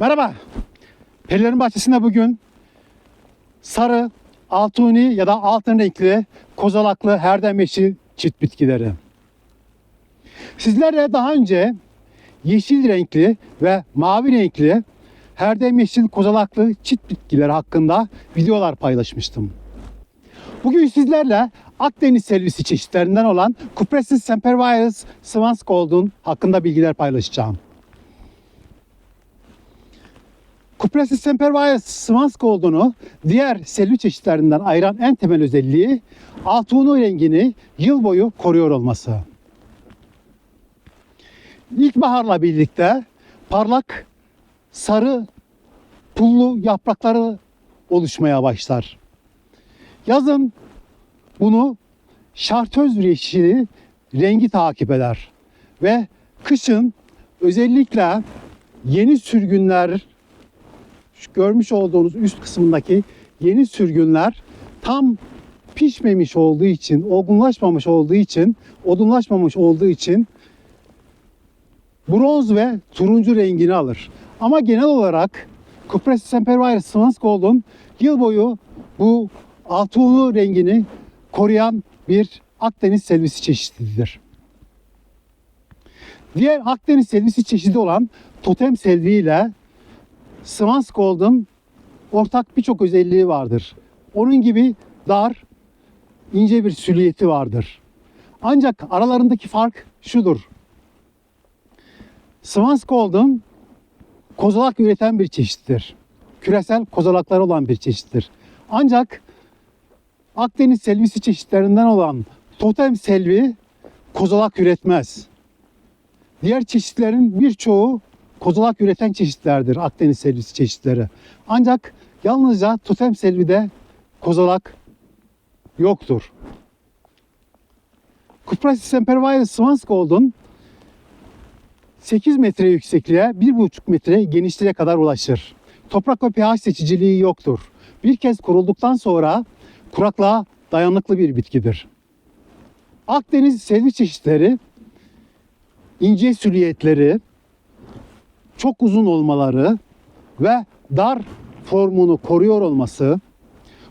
Merhaba. Perilerin Bahçesi'nde bugün sarı, altuni ya da altın renkli, kozalaklı, herdem yeşil çift bitkileri. Sizlerle daha önce yeşil renkli ve mavi renkli herdem yeşil kozalaklı çift bitkiler hakkında videolar paylaşmıştım. Bugün sizlerle Akdeniz selvisi çeşitlerinden olan Cupressus sempervirens swanscold'un hakkında bilgiler paylaşacağım. Cupressus sempervirens swanscold'unu diğer selvi çeşitlerinden ayıran en temel özelliği altunu rengini yıl boyu koruyor olması. İlkbaharla birlikte parlak sarı pullu yaprakları oluşmaya başlar. Yazın bunu şartöz yeşili rengi takip eder ve kışın özellikle yeni sürgünler, şu görmüş olduğunuz üst kısmındaki yeni sürgünler tam pişmemiş olduğu için, olgunlaşmamış olduğu için, odunlaşmamış olduğu için bronz ve turuncu rengini alır. Ama genel olarak Cupressus sempervirens swanscold'un yıl boyu bu altunu rengini koruyan bir Akdeniz selvisi çeşididir. Diğer Akdeniz selvisi çeşidi olan totem selvi ile Swanscold'un ortak birçok özelliği vardır. Onun gibi dar, ince bir silüeti vardır. Ancak aralarındaki fark şudur. Swanscold'un kozalak üreten bir çeşittir. Küresel kozalakları olan bir çeşittir. Ancak Akdeniz selvisi çeşitlerinden olan totem selvi kozalak üretmez. Diğer çeşitlerin birçoğu kozalak üreten çeşitlerdir, Akdeniz selvisi çeşitleri. Ancak yalnızca totem selvide kozalak yoktur. Cupressus sempervirens swanscold'un 8 metre yüksekliğe 1,5 metre genişliğe kadar ulaşır. Toprak ve pH seçiciliği yoktur. Bir kez kurulduktan sonra kuraklığa dayanıklı bir bitkidir. Akdeniz selvi çeşitleri ince silüetleri, çok uzun olmaları ve dar formunu koruyor olması,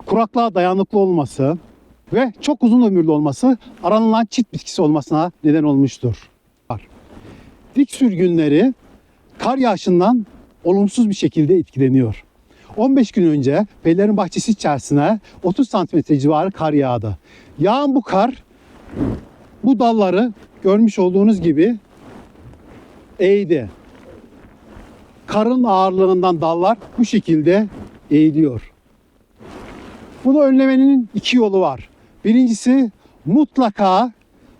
kuraklığa dayanıklı olması ve çok uzun ömürlü olması aranılan çift bitkisi olmasına neden olmuştur. Dik sürgünleri kar yağışından olumsuz bir şekilde etkileniyor. 15 gün önce Perilerin Bahçesi içerisine 30 santimetre civarı kar yağdı. Yağan bu kar bu dalları görmüş olduğunuz gibi eğdi. Karın ağırlığından dallar bu şekilde eğiliyor. Bunu önlemenin iki yolu var. Birincisi mutlaka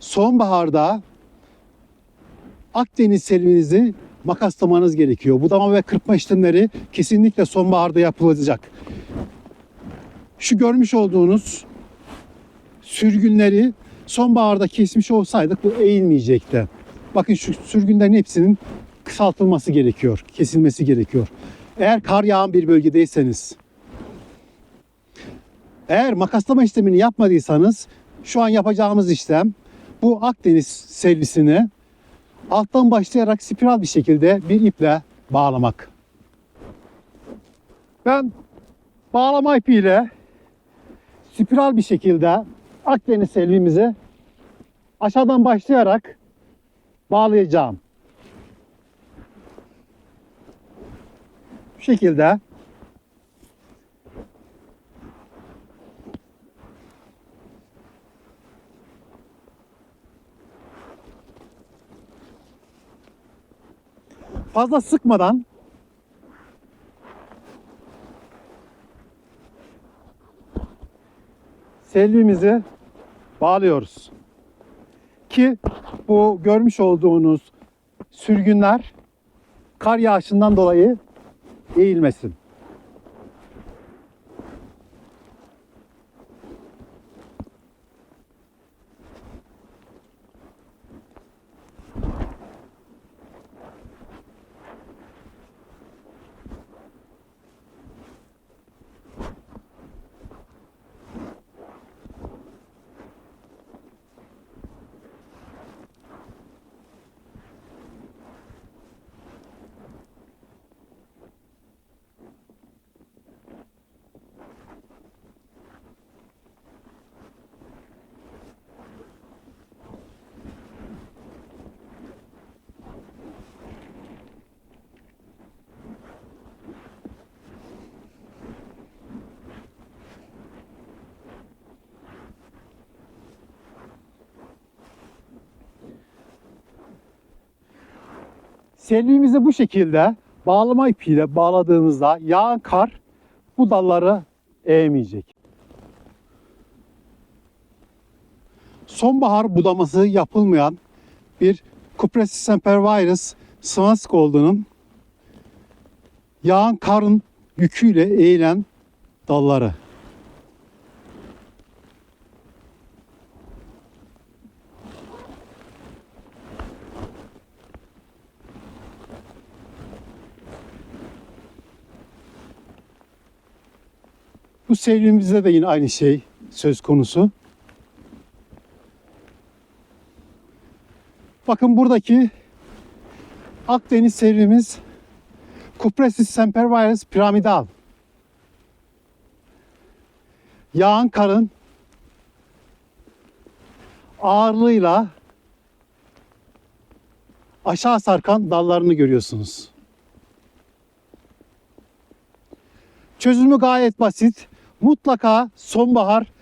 sonbaharda Akdeniz selvinizi makaslamanız gerekiyor. Budama ve kırpma işlemleri kesinlikle sonbaharda yapılacak. Şu görmüş olduğunuz sürgünleri sonbaharda kesmiş olsaydık bu eğilmeyecekti. Bakın şu sürgünlerin hepsinin kısaltılması gerekiyor, kesilmesi gerekiyor. Eğer kar yağan bir bölgedeyseniz, eğer makaslama işlemini yapmadıysanız şu an yapacağımız işlem bu Akdeniz selvisini alttan başlayarak spiral bir şekilde bir iple bağlamak. Ben bağlama ipiyle spiral bir şekilde Akdeniz selvimizi aşağıdan başlayarak bağlayacağım. Bu şekilde fazla sıkmadan selvimizi bağlıyoruz. Ki bu görmüş olduğunuz sürgünler kar yağışından dolayı eğilmesin. Selviğimizi bu şekilde bağlama ipiyle bağladığımızda yağan kar bu dalları eğmeyecek. Sonbahar budaması yapılmayan bir Cupressus sempervirus Swanscold'unun yağan karın yüküyle eğilen dalları. Bu selviğimizde de yine aynı şey söz konusu. Bakın buradaki Akdeniz selviğimiz Cupressus sempervirus piramidal. Yağan karın ağırlığıyla aşağı sarkan dallarını görüyorsunuz. Çözümü gayet basit. Mutlaka sonbahar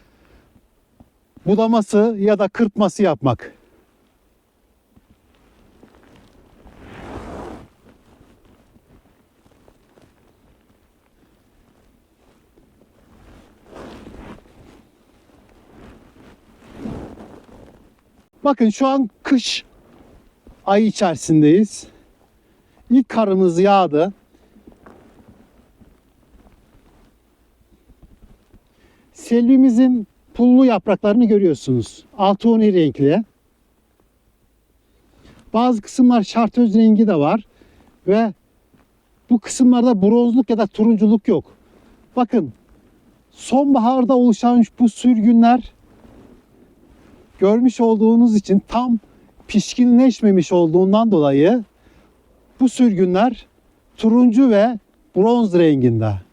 budaması ya da kırpması yapmak. Bakın şu an kış ayı içerisindeyiz. İlk karımız yağdı. Selvimizin pullu yapraklarını görüyorsunuz. Altı oni renkli. Bazı kısımlar şartöz rengi de var. Ve bu kısımlarda bronzluk ya da turunculuk yok. Bakın sonbaharda oluşan bu sürgünler görmüş olduğunuz için tam pişkinleşmemiş olduğundan dolayı bu sürgünler turuncu ve bronz renginde.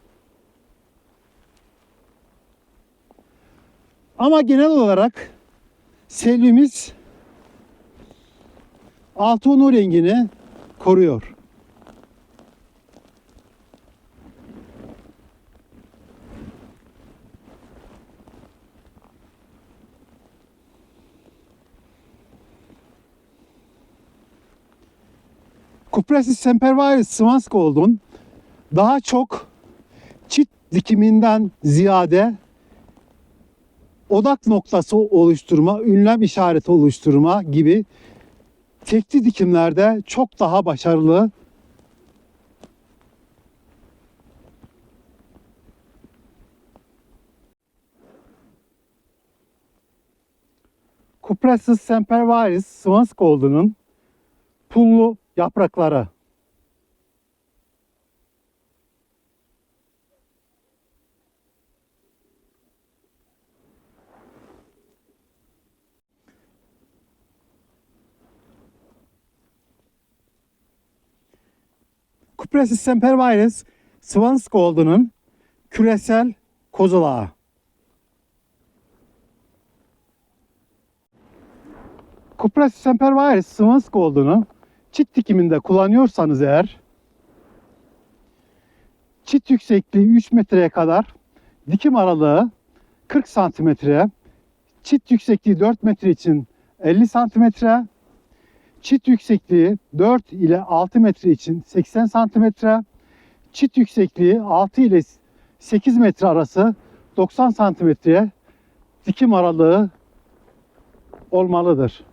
Ama genel olarak selvimiz altı onu rengini koruyor. Cupressus sempervirus Swanscold'un daha çok çit dikiminden ziyade odak noktası oluşturma, ünlem işareti oluşturma gibi tekli dikimlerde çok daha başarılı. Cupressus sempervirus Swanscold'unun pullu yaprakları. Cupressus sempervirus Swanscold'unun küresel kozalağı. Cupressus sempervirus Swanscold'unu çit dikiminde kullanıyorsanız eğer çit yüksekliği 3 metreye kadar, dikim aralığı 40 santimetre, çit yüksekliği 4 metre için 50 santimetre, çit yüksekliği 4 ile 6 metre için 80 santimetre, çit yüksekliği 6 ile 8 metre arası 90 santimetre dikim aralığı olmalıdır.